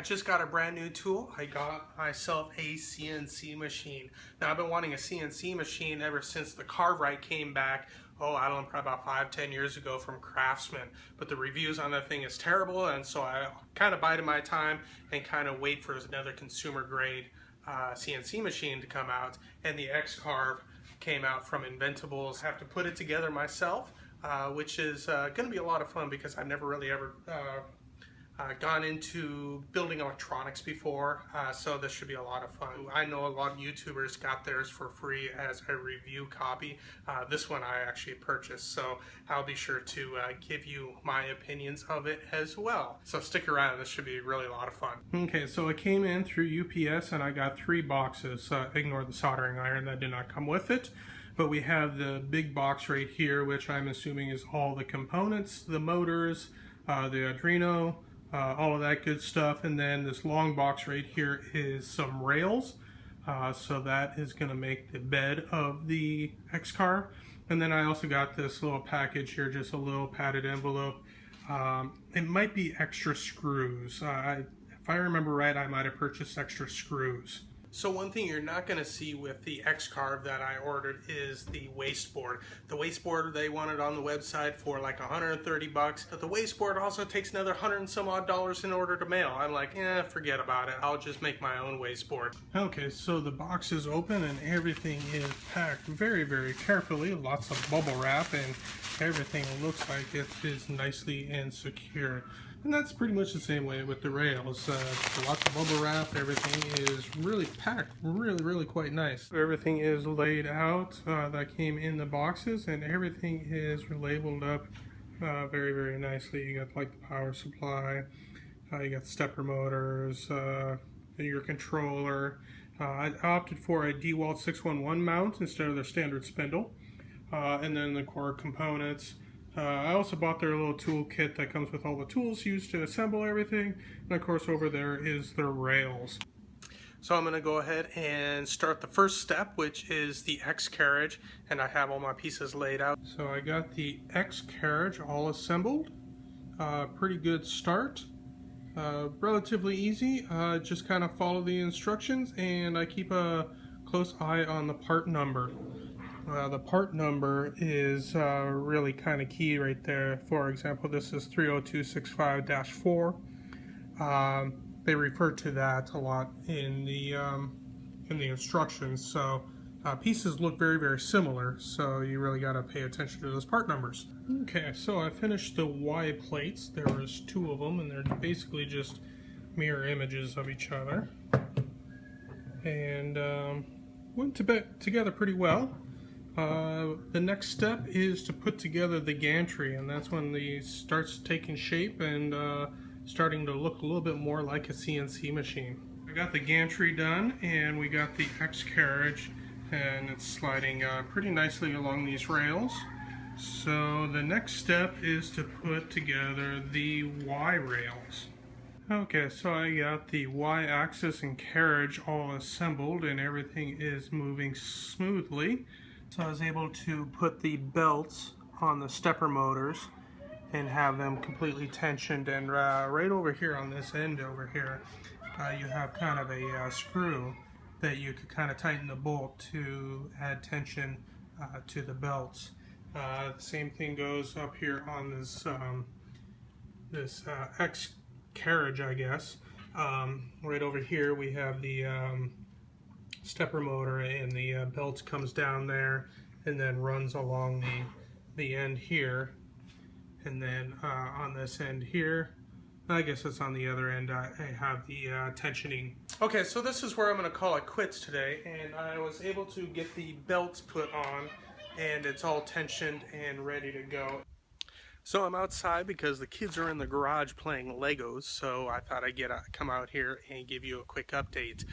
I just got a brand new tool. I got myself a CNC machine. Now I've been wanting a CNC machine ever since the Calibrate came back. Oh, I don't know, probably about 5-10 years ago from Craftsman. But the reviews on that thing is terrible, and so I kind of bided my time and kind of wait for another consumer grade CNC machine to come out. And the XCarve came out from Inventables. I have to put it together myself, which is going to be a lot of fun because I've never really ever gone into building electronics before, so this should be a lot of fun. I know a lot of YouTubers got theirs for free as a review copy. This one I actually purchased, so I'll be sure to give you my opinions of it as well. So stick around, this should be really a lot of fun. Okay, so it came in through UPS and I got 3 boxes. Ignore the soldering iron, that did not come with it. But we have the big box right here, which I'm assuming is all the components, the motors, the Arduino, all of that good stuff. And then this long box right here is some rails. So that is going to make the bed of the XCarve. And then I also got this little package here, just a little padded envelope. It might be extra screws. If I remember right, I might have purchased extra screws. So one thing you're not going to see with the XCarve that I ordered is the wasteboard. The wasteboard they wanted on the website for like 130 bucks, but the wasteboard also takes another $100 and some odd in order to mail. I'm like, forget about it. I'll just make my own wasteboard. Okay, so the box is open and everything is packed very, very carefully. Lots of bubble wrap and everything looks like it is nicely and secure. And that's pretty much the same way with the rails. Lots of bubble wrap, everything is really packed, really quite nice. Everything is laid out that came in the boxes, and everything is labeled up very nicely. You got like the power supply, you got stepper motors, your controller. I opted for a DeWalt 611 mount instead of their standard spindle, and then the core components. I also bought their little tool kit that comes with all the tools used to assemble everything, and of course over there is the rails. So I'm going to go ahead and start the first step, which is the X Carriage, and I have all my pieces laid out. So I got the X Carriage all assembled. Pretty good start. Relatively easy. Just kind of follow the instructions, and I keep a close eye on the part number. The part number is really kind of key right there. For example, this is 30265-4. They refer to that a lot in the instructions. So pieces look very similar. So you really got to pay attention to those part numbers. Okay, so I finished the Y plates. There was 2 of them, and they're basically just mirror images of each other. And went together pretty well. The next step is to put together the gantry, and that's when it starts taking shape and starting to look a little bit more like a CNC machine. I got the gantry done, and we got the X Carriage, and it's sliding pretty nicely along these rails. So the next step is to put together the Y rails. Okay, so I got the Y-axis and carriage all assembled, and everything is moving smoothly. So I was able to put the belts on the stepper motors and have them completely tensioned, and right over here on this end over here you have kind of a screw that you could kind of tighten the bolt to add tension to the belts. The same thing goes up here on this this X Carriage, I guess. Right over here we have the stepper motor, and the belt comes down there and then runs along the end here, and then on this end here, I guess it's on the other end, I have the tensioning. Okay, so this is where I'm going to call it quits today, and I was able to get the belts put on, and it's all tensioned and ready to go. So I'm outside because the kids are in the garage playing Legos, so I thought I'd come out here and give you a quick update.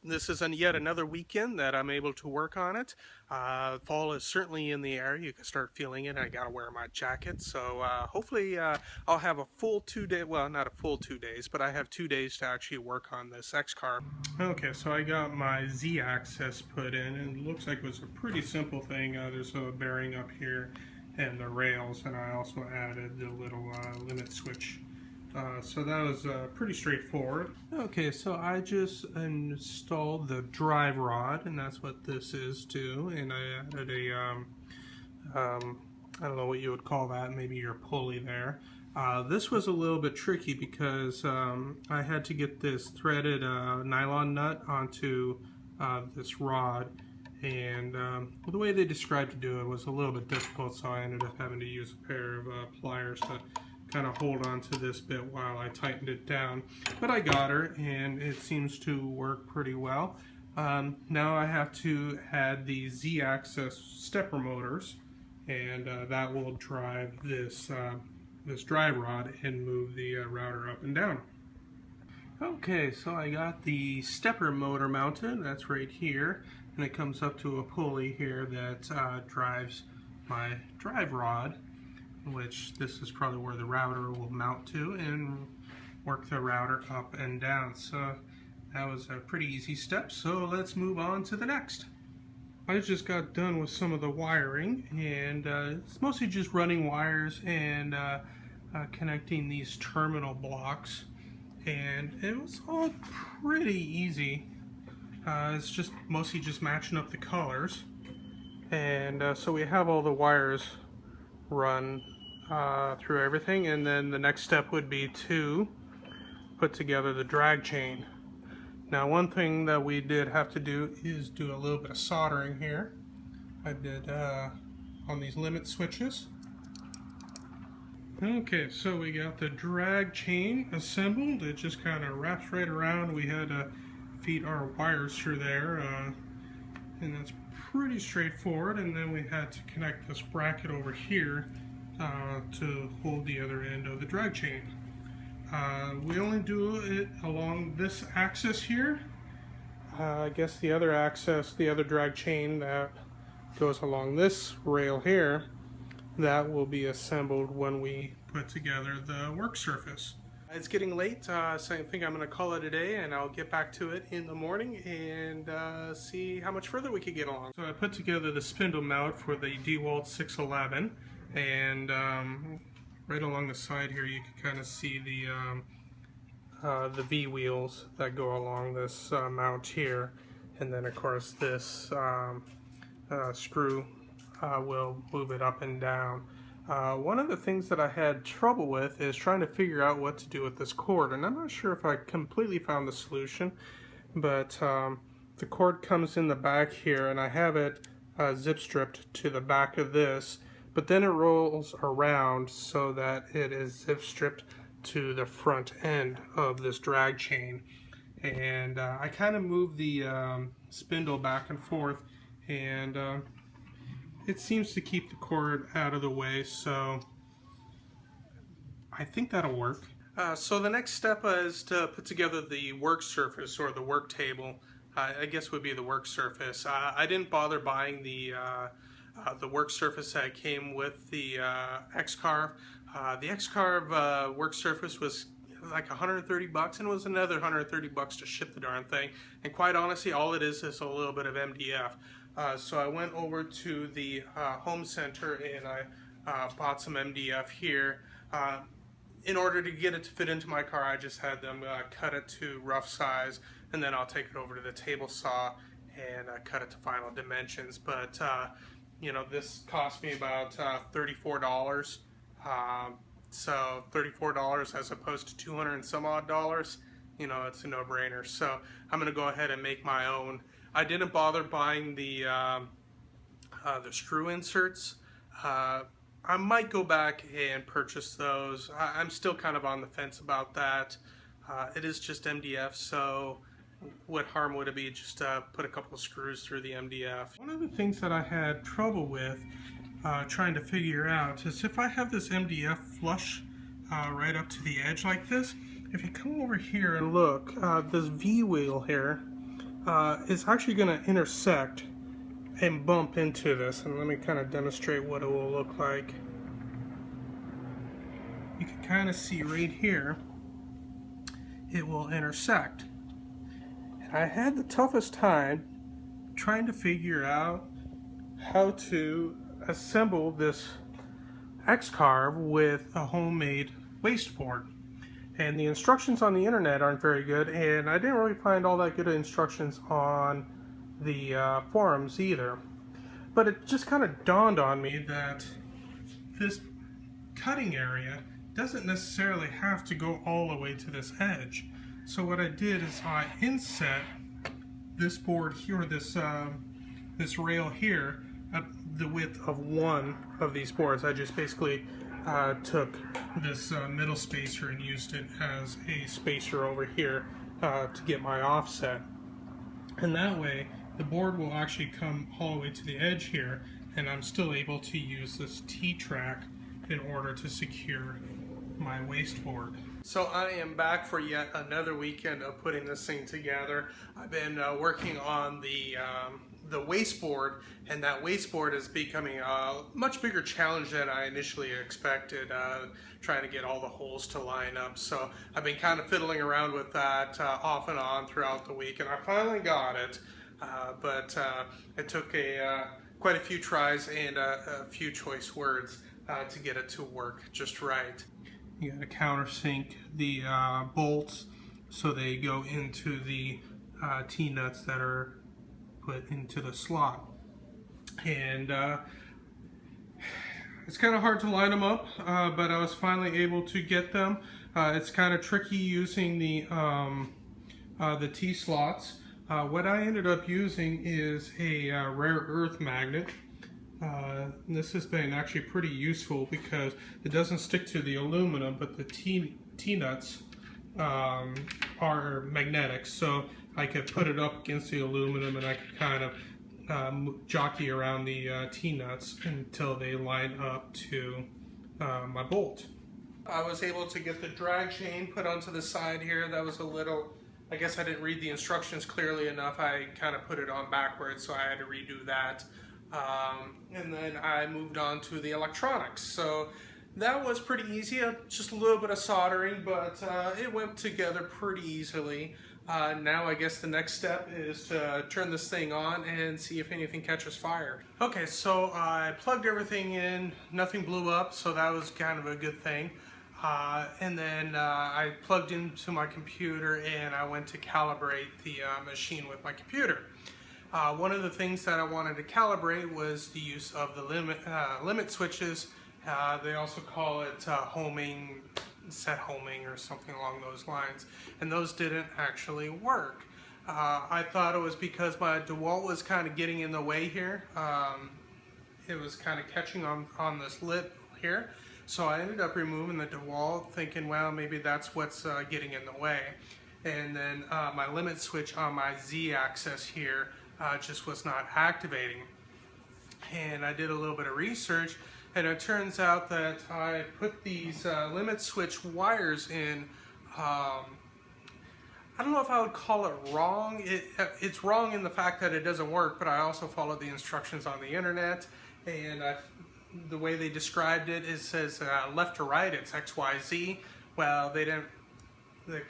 This is yet another weekend that I'm able to work on it. Fall is certainly in the air. You can start feeling it. I gotta wear my jacket, so hopefully I'll have a full 2 day, well, not a full 2 days, but I have 2 days to actually work on this XCarve. Okay, so I got my Z-axis put in, and it looks like it was a pretty simple thing. There's a bearing up here and the rails, and I also added the little limit switch So that was pretty straightforward. Okay, so I just installed the drive rod, and that's what this is too. And I added a, I don't know what you would call that, maybe your pulley there. This was a little bit tricky because I had to get this threaded nylon nut onto this rod. And the way they described to do it was a little bit difficult, so I ended up having to use a pair of pliers to kind of hold on to this bit while I tightened it down. But I got her, and it seems to work pretty well. Now I have to add the Z-axis stepper motors, and that will drive this this drive rod and move the router up and down. Okay, so I got the stepper motor mounted. That's right here, and it comes up to a pulley here that drives my drive rod, which this is probably where the router will mount to and work the router up and down. So that was a pretty easy step, so let's move on to the next. I just got done with some of the wiring, and it's mostly just running wires and connecting these terminal blocks, and it was all pretty easy. It's just mostly just matching up the colors, and so we have all the wires run through everything, and then the next step would be to put together the drag chain. Now, one thing that we did have to do is do a little bit of soldering here. I did on these limit switches. Okay, so we got the drag chain assembled. It just kind of wraps right around. We had to feed our wires through there, and that's pretty straightforward. And then we had to connect this bracket over here to hold the other end of the drag chain. We only do it along this axis here. I guess the other axis, the other drag chain that goes along this rail here, that will be assembled when we put together the work surface. It's getting late, so I think I'm going to call it a day, and I'll get back to it in the morning and see how much further we could get along. So I put together the spindle mount for the DeWalt 611, and right along the side here you can kind of see the V wheels that go along this mount here, and then of course this screw will move it up and down. One of the things that I had trouble with is trying to figure out what to do with this cord, and I'm not sure if I completely found the solution, but the cord comes in the back here, and I have it zip stripped to the back of this, but then it rolls around so that it is zip stripped to the front end of this drag chain. And I kind of move the spindle back and forth, and it seems to keep the cord out of the way, so I think that'll work. So the next step is to put together the work surface, or the work table. I guess would be the work surface. I didn't bother buying the work surface that came with the XCarve. The XCarve work surface was like 130 bucks, and it was another 130 bucks to ship the darn thing. And quite honestly, all it is a little bit of MDF. So I went over to the home center and I bought some MDF here. In order to get it to fit into my car, I just had them cut it to rough size, and then I'll take it over to the table saw and cut it to final dimensions. But you know, this cost me about $34. So $34 as opposed to 200 and some odd dollars, you know, it's a no-brainer. So I'm going to go ahead and make my own. I didn't bother buying the screw inserts. I might go back and purchase those. I'm still kind of on the fence about that. It is just MDF, so what harm would it be just to put a couple of screws through the MDF? One of the things that I had trouble with trying to figure out is if I have this MDF flush right up to the edge like this, if you come over here and look, this V wheel here is actually going to intersect and bump into this, and let me kind of demonstrate what it will look like. You can kind of see right here it will intersect, and I had the toughest time trying to figure out how to assemble this XCarve with a homemade waste board. And the instructions on the internet aren't very good, and I didn't really find all that good instructions on the forums either. But it just kind of dawned on me that this cutting area doesn't necessarily have to go all the way to this edge. So what I did is I inset this board here, this rail here, at the width of one of these boards. I just basically took this middle spacer and used it as a spacer over here to get my offset. And that way the board will actually come all the way to the edge here, and I'm still able to use this T-track in order to secure my waste board. So I am back for yet another weekend of putting this thing together. I've been working on the waste board, and that waste board is becoming a much bigger challenge than I initially expected, trying to get all the holes to line up. So I've been kind of fiddling around with that off and on throughout the week, and I finally got it. But it took quite a few tries and a few choice words to get it to work just right. You got to countersink the bolts so they go into the T-nuts that are put into the slot. And it's kind of hard to line them up, but I was finally able to get them. It's kind of tricky using the T-slots. What I ended up using is a rare earth magnet. This has been actually pretty useful because it doesn't stick to the aluminum, but the T-nuts are magnetic, so I could put it up against the aluminum and I could kind of jockey around the T-nuts until they line up to my bolt. I was able to get the drag chain put onto the side here. That was a little, I guess I didn't read the instructions clearly enough. I kind of put it on backwards, so I had to redo that. And then I moved on to the electronics. So that was pretty easy, just a little bit of soldering, but it went together pretty easily. Now I guess the next step is to turn this thing on and see if anything catches fire. Okay, so I plugged everything in, nothing blew up, so that was kind of a good thing. And then I plugged into my computer and I went to calibrate the machine with my computer. One of the things that I wanted to calibrate was the use of the limit switches. They also call it homing, set homing or something along those lines, and those didn't actually work. I thought it was because my DeWalt was kind of getting in the way here. It was kind of catching on this lip here, so I ended up removing the DeWalt, thinking, well, maybe that's what's getting in the way. And then my limit switch on my Z-axis here just was not activating. And I did a little bit of research, and it turns out that I put these limit switch wires in, I don't know if I would call it wrong. It's wrong in the fact that it doesn't work, but I also followed the instructions on the internet, and the way they described it, it says left to right, it's X, Y, Z. Well, they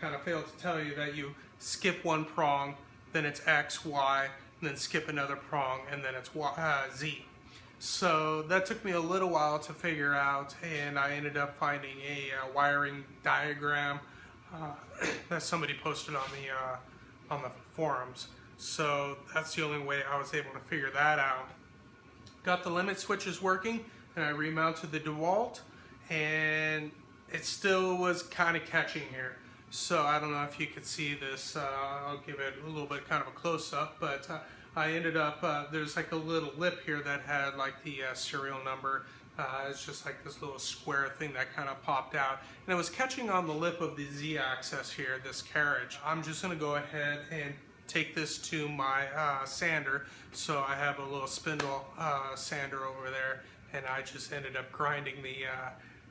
kind of failed to tell you that you skip one prong, then it's X, Y, and then skip another prong, and then it's Z. So that took me a little while to figure out, and I ended up finding a wiring diagram that somebody posted on the forums. So that's the only way I was able to figure that out. Got the limit switches working, and I remounted the DeWalt, and it still was kind of catching here. So I don't know if you could see this. I'll give it a little bit kind of a close-up, but I ended up, there's like a little lip here that had like the serial number. It's just like this little square thing that kind of popped out, and it was catching on the lip of the Z-axis here, this carriage. I'm just going to go ahead and take this to my sander. So I have a little spindle sander over there, and I just ended up grinding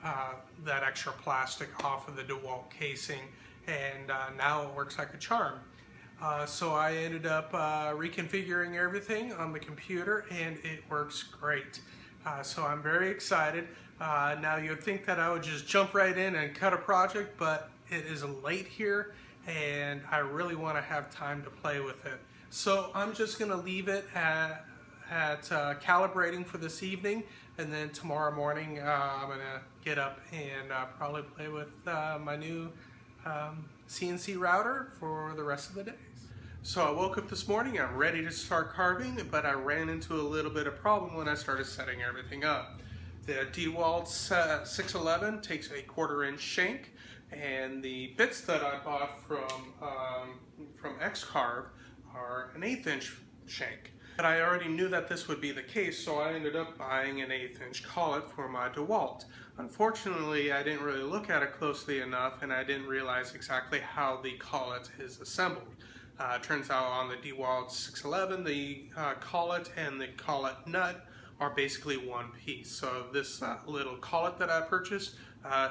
that extra plastic off of the DeWalt casing, and now it works like a charm. So I ended up reconfiguring everything on the computer, and it works great. So I'm very excited. Now you'd think that I would just jump right in and cut a project, but it is late here, and I really want to have time to play with it. So I'm just going to leave it at calibrating for this evening, and then tomorrow morning I'm going to get up and probably play with my new CNC router for the rest of the days. So I woke up this morning, I'm ready to start carving, but I ran into a little bit of problem when I started setting everything up. The DeWalt 611 takes a 1/4 inch shank, and the bits that I bought from XCarve are an 1/8 inch shank. But I already knew that this would be the case, so I ended up buying an 1/8 inch collet for my DeWalt. Unfortunately, I didn't really look at it closely enough, and I didn't realize exactly how the collet is assembled. Turns out on the DeWalt 611, the collet and the collet nut are basically one piece. So this little collet that I purchased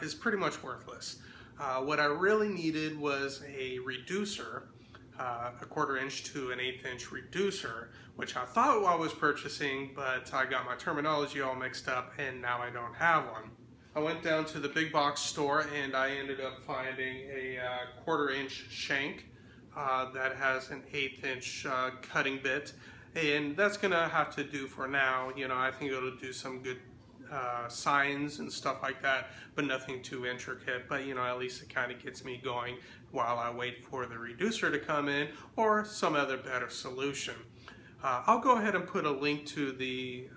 is pretty much worthless. What I really needed was a reducer, a 1/4 inch to an 1/8 inch reducer, which I thought I was purchasing, but I got my terminology all mixed up and now I don't have one. I went down to the big box store and I ended up finding a 1/4 inch shank that has an 1/8 inch cutting bit, and that's gonna have to do for now. You know, I think it'll do some good signs and stuff like that, but nothing too intricate. But you know, at least it kind of gets me going while I wait for the reducer to come in or some other better solution. I'll go ahead and put a link to the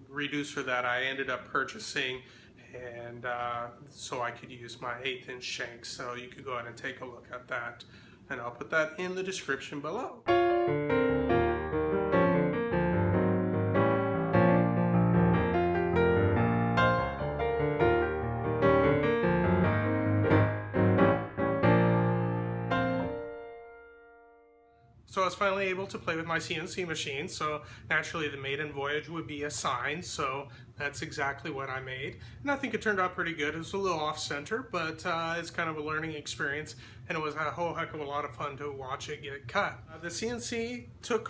reducer that I ended up purchasing, and so I could use my 1/8 inch shank, so you could go ahead and take a look at that, and I'll put that in the description below. So I was finally able to play with my CNC machine, so naturally the maiden voyage would be a sign, so that's exactly what I made. And I think it turned out pretty good. It was a little off-center, but it's kind of a learning experience, and it was a whole heck of a lot of fun to watch it get cut. The CNC took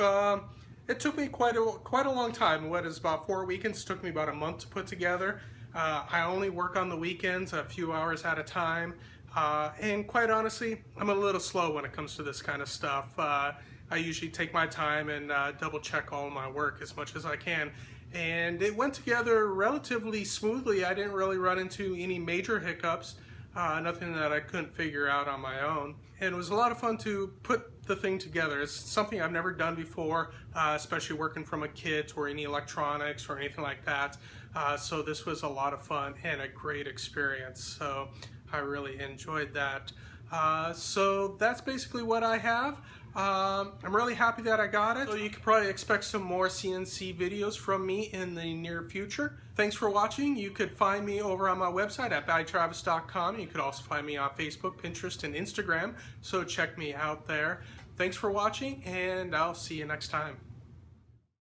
me quite a long time. What is about 4 weekends? It took me about a month to put together. I only work on the weekends, a few hours at a time, and quite honestly, I'm a little slow when it comes to this kind of stuff. I usually take my time and double check all of my work as much as I can, and it went together relatively smoothly. I didn't really run into any major hiccups, nothing that I couldn't figure out on my own, and it was a lot of fun to put the thing together. It's something I've never done before, especially working from a kit or any electronics or anything like that, so this was a lot of fun and a great experience, so I really enjoyed that. So that's basically what I have. I'm really happy that I got it. So you can probably expect some more CNC videos from me in the near future. Thanks for watching. You could find me over on my website at byTravis.com. You could also find me on Facebook, Pinterest, and Instagram. So check me out there. Thanks for watching, and I'll see you next time.